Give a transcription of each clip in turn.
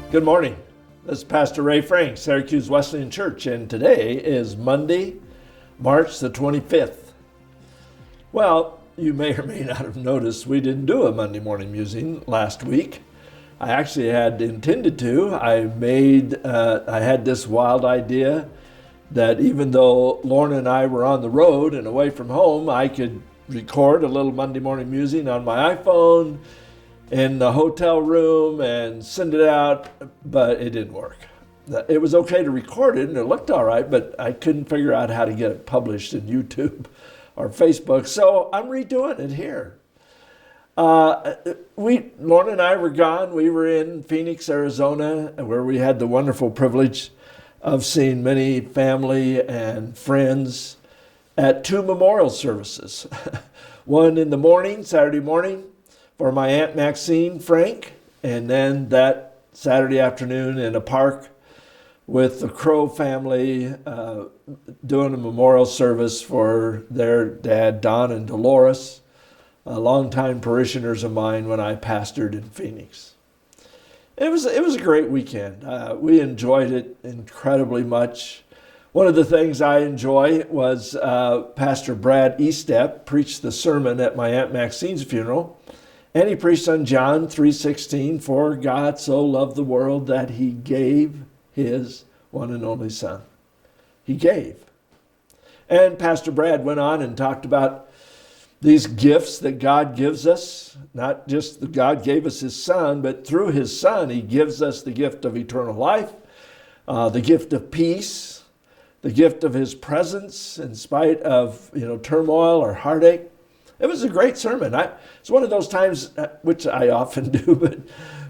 Good morning. This is Pastor Ray Frank, Syracuse Wesleyan Church, and today is Monday, March the 25th. Well, you may or may not have noticed we didn't do a Monday morning musing last week. I actually had intended to. I had this wild idea that even though Lorna and I were on the road and away from home, I could record a little Monday morning musing on my iPhone in the hotel room and send it out, but it didn't work. It was okay to record it and it looked all right, but I couldn't figure out how to get it published in YouTube or Facebook, so I'm redoing it here. Lorna and I were gone. We were in Phoenix, Arizona, where we had the wonderful privilege of seeing many family and friends at two memorial services. One in the morning, Saturday morning, for my Aunt Maxine Frank, and then that Saturday afternoon in a park with the Crow family doing a memorial service for their dad, Don and Dolores, longtime parishioners of mine when I pastored in Phoenix. It was a great weekend. We enjoyed it incredibly much. One of the things I enjoy was Pastor Brad Estep preached the sermon at my Aunt Maxine's funeral. And he preached on John 3:16, for God so loved the world that he gave his one and only son. He gave. And Pastor Brad went on and talked about these gifts that God gives us. Not just that God gave us his son, but through his son, he gives us the gift of eternal life, the gift of peace, the gift of his presence in spite of turmoil or heartache. It was a great sermon. It's one of those times, which I often do,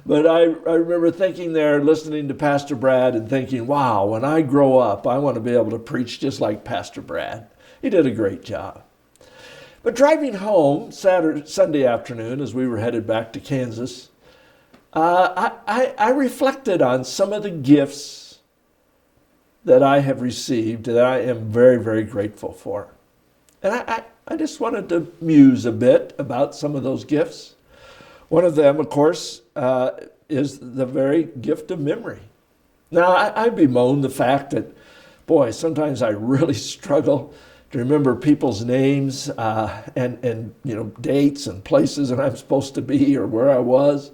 but I remember thinking there, listening to Pastor Brad and thinking, wow, when I grow up, I want to be able to preach just like Pastor Brad. He did a great job. But driving home Sunday afternoon, as we were headed back to Kansas, I reflected on some of the gifts that I have received that I am very, very grateful for. And I just wanted to muse a bit about some of those gifts. One of them, of course, is the very gift of memory. Now, I bemoan the fact that, boy, sometimes I really struggle to remember people's names and dates and places that I'm supposed to be or where I was.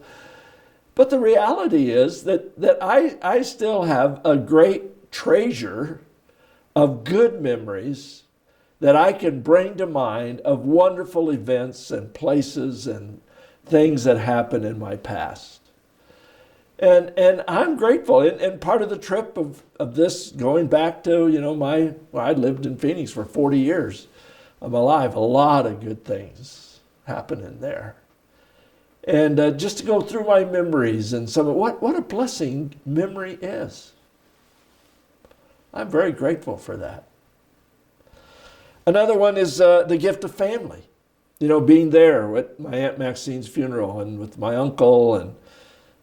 But the reality is that I still have a great treasure of good memories that I can bring to mind of wonderful events and places and things that happened in my past. And I'm grateful. And part of the trip of this going back to, I lived in Phoenix for 40 years of my life. A lot of good things happening there. And just to go through my memories and what a blessing memory is. I'm very grateful for that. Another one is the gift of family. Being there at my Aunt Maxine's funeral and with my uncle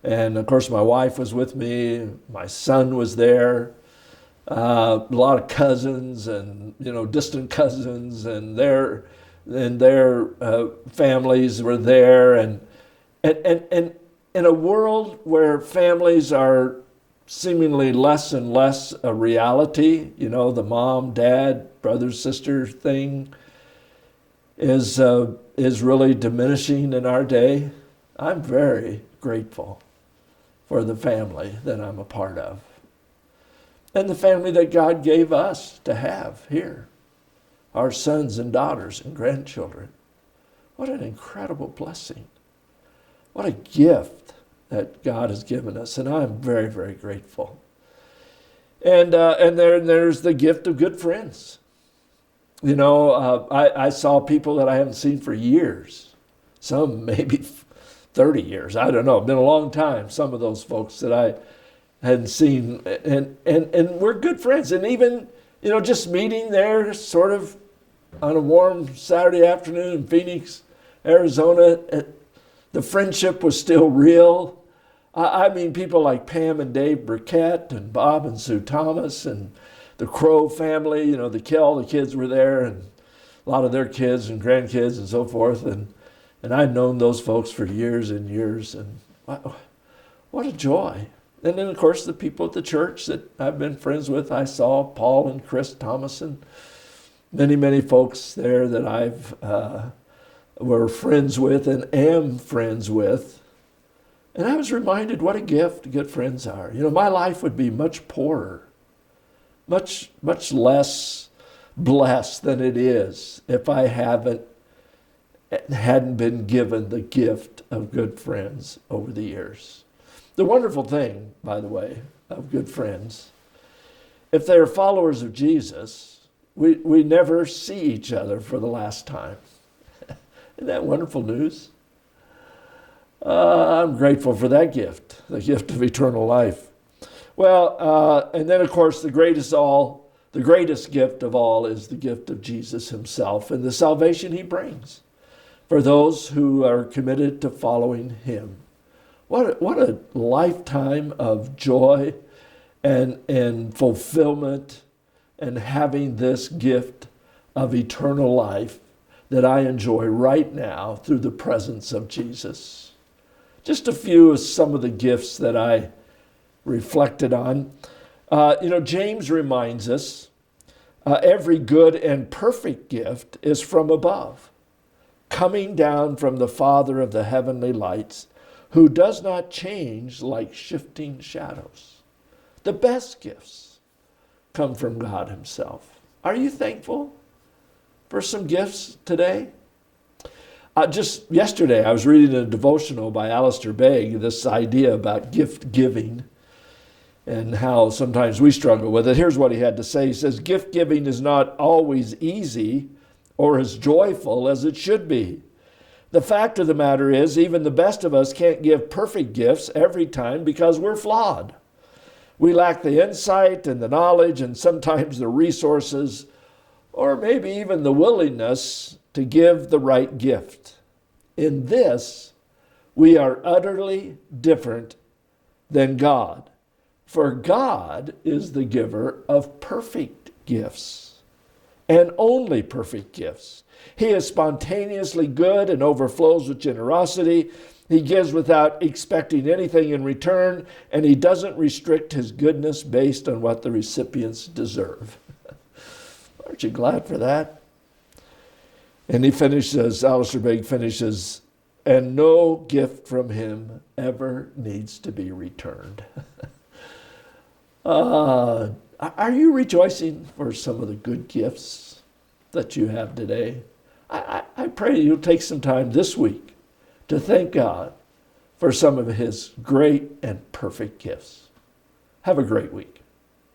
and of course my wife was with me. My son was there. A lot of cousins and distant cousins and their families were there. And in a world where families are seemingly less and less a reality, the mom, dad, brother, sister thing is really diminishing in our day. I'm very grateful for the family that I'm a part of. And the family that God gave us to have here. Our sons and daughters and grandchildren. What an incredible blessing. What a gift that God has given us, and I'm very, very grateful. And there's the gift of good friends. I saw people that I haven't seen for years, some maybe 30 years, I don't know, it's been a long time, some of those folks that I hadn't seen, and we're good friends. And even, just meeting there sort of on a warm Saturday afternoon in Phoenix, Arizona, the friendship was still real. I mean, people like Pam and Dave Burkett and Bob and Sue Thomas and the Crow family, all the kids were there and a lot of their kids and grandkids and so forth. And I'd known those folks for years and years. And what a joy And then, of course, the people at the church that I've been friends with. I saw Paul and Chris Thomason, many, many folks there that I've were friends with and am friends with. And I was reminded what a gift good friends are. You know, my life would be much poorer, much less blessed than it is if I hadn't been given the gift of good friends over the years. The wonderful thing, by the way, of good friends, if they're followers of Jesus, we never see each other for the last time. Isn't that wonderful news? I'm grateful for that gift, the gift of eternal life. Well, and then of course the greatest gift of all is the gift of Jesus himself and the salvation he brings for those who are committed to following him. What a lifetime of joy and fulfillment and having this gift of eternal life that I enjoy right now through the presence of Jesus. Just a few of some of the gifts that I reflected on. James reminds us, every good and perfect gift is from above, coming down from the Father of the heavenly lights, who does not change like shifting shadows. The best gifts come from God himself. Are you thankful for some gifts today? Just yesterday, I was reading a devotional by Alistair Begg, this idea about gift giving and how sometimes we struggle with it. Here's what he had to say. He says, gift giving is not always easy or as joyful as it should be. The fact of the matter is, even the best of us can't give perfect gifts every time because we're flawed. We lack the insight and the knowledge and sometimes the resources, or maybe even the willingness to give the right gift. In this, we are utterly different than God, for God is the giver of perfect gifts and only perfect gifts. He is spontaneously good and overflows with generosity. He gives without expecting anything in return, and he doesn't restrict his goodness based on what the recipients deserve. Aren't you glad for that? And he finishes, Alistair Begg finishes, and no gift from him ever needs to be returned. Are you rejoicing for some of the good gifts that you have today? I pray you'll take some time this week to thank God for some of his great and perfect gifts. Have a great week.